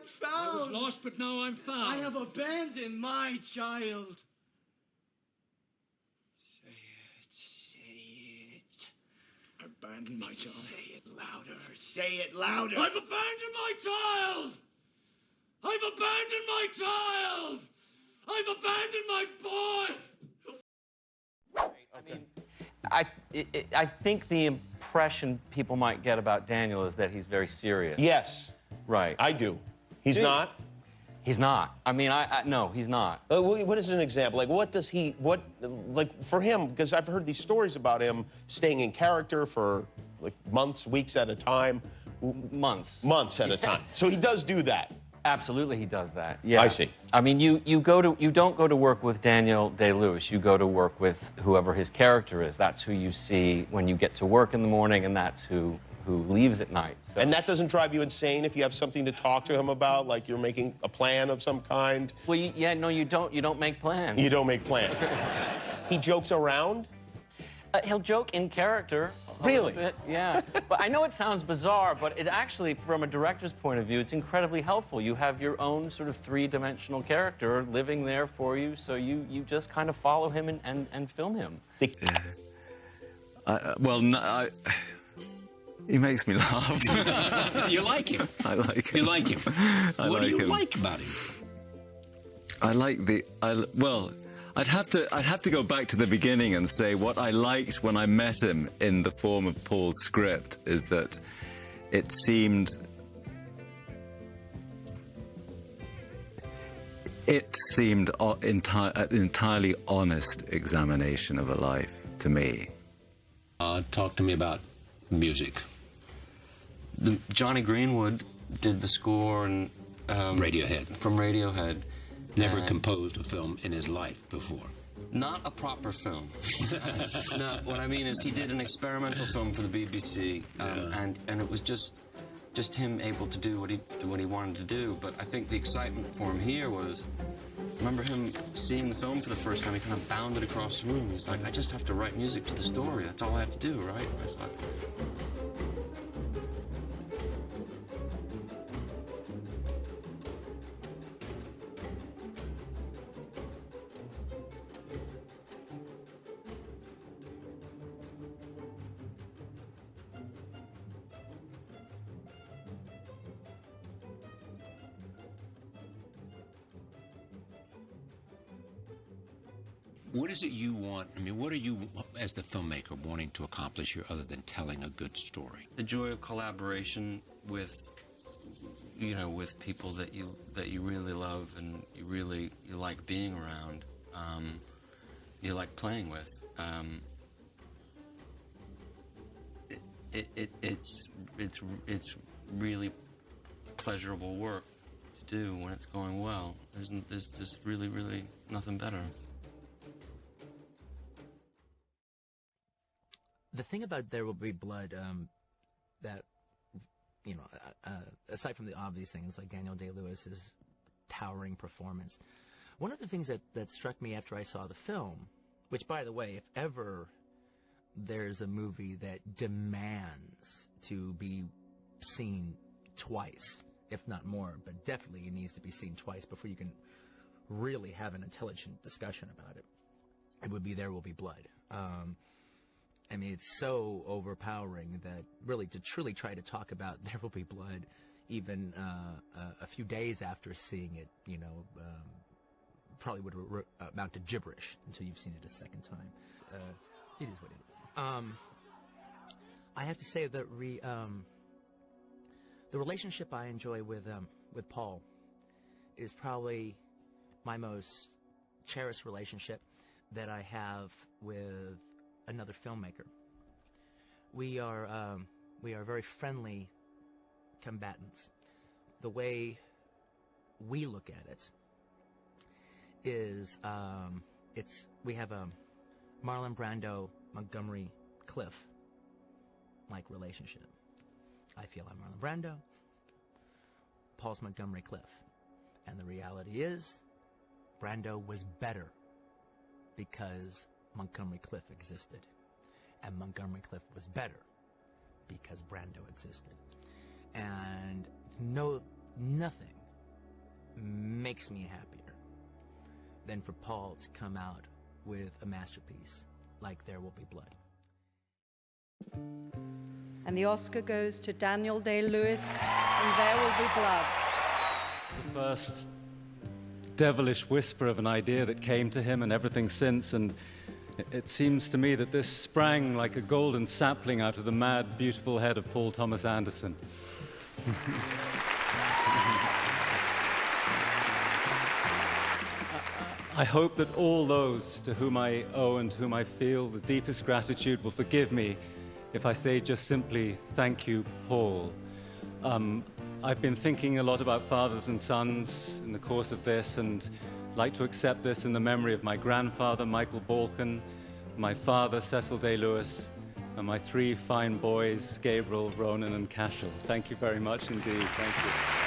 am found. I was lost, but now I'm found. I have abandoned my child. Say it. Abandoned my child. Say it louder. Say it louder. I've abandoned my child. I've abandoned my child. I've abandoned my boy. I think the impression people might get about Daniel is that he's very serious. Yes. Right. I do. He's not? He's not. I mean, no, he's not. What is an example? Like, what does he, like, for him, because I've heard these stories about him staying in character for, like, months, weeks at a time. Months. Months at a time. So he does do that. Absolutely, he does that. Yeah. I see. I mean, you don't go to work with Daniel Day-Lewis. You go to work with whoever his character is. That's who you see when you get to work in the morning, and that's who leaves at night. So. And that doesn't drive you insane if you have something to talk to him about, like you're making a plan of some kind? Well, yeah, no, you don't. You don't make plans. You don't make plans. He jokes around? He'll joke in character. Really? Bit, yeah. But I know it sounds bizarre, but it actually, from a director's point of view, it's incredibly helpful. You have your own sort of three-dimensional character living there for you, so you just kind of follow him and film him. He makes me laugh. You like him? I like him. You like him? What do you like about him? I like the... well, I'd have to go back to the beginning and say what I liked when I met him in the form of Paul's script is that it seemed... It seemed an entirely honest examination of a life to me. Talk to me about music. Johnny Greenwood did the score and Radiohead. From Radiohead. Never composed a film in his life before. Not a proper film. No, what I mean is he did an experimental film for the BBC, and it was just him able to do what he wanted to do. But I think the excitement for him here was, remember him seeing the film for the first time. He kind of bounded across the room. He's like, I just have to write music to the story. That's all I have to do, right? I thought. What is it you want? I mean, what are you, as the filmmaker, wanting to accomplish here other than telling a good story? The joy of collaboration with, with people that you really love and you like being around, you like playing with. It's really pleasurable work to do when it's going well. There's really nothing better. The thing about There Will Be Blood, that, aside from the obvious things like Daniel Day-Lewis's towering performance, one of the things that struck me after I saw the film, which, by the way, if ever there's a movie that demands to be seen twice, if not more, but definitely it needs to be seen twice before you can really have an intelligent discussion about it, it would be There Will Be Blood. I mean, it's so overpowering that really to truly try to talk about There Will Be Blood even a few days after seeing it, probably would amount to gibberish until you've seen it a second time. It is what it is. I have to say that the relationship I enjoy with Paul is probably my most cherished relationship that I have with another filmmaker. We are very friendly combatants. The way we look at it is we have a Marlon Brando, Montgomery Cliff like relationship. I feel I'm Marlon Brando, Paul's Montgomery Cliff, and the reality is Brando was better because Montgomery Cliff existed, and Montgomery Cliff was better because Brando existed. And nothing makes me happier than for Paul to come out with a masterpiece like There Will Be Blood. And the Oscar goes to Daniel Day-Lewis and There Will Be Blood. The first devilish whisper of an idea that came to him and everything since, and it seems to me that this sprang like a golden sapling out of the mad, beautiful head of Paul Thomas Anderson. I hope that all those to whom I owe and whom I feel the deepest gratitude will forgive me if I say just simply, thank you, Paul. I've been thinking a lot about fathers and sons in the course of this, and like to accept this in the memory of my grandfather, Michael Balkan, my father, Cecil Day-Lewis, and my three fine boys, Gabriel, Ronan, and Cashel. Thank you very much indeed. Thank you.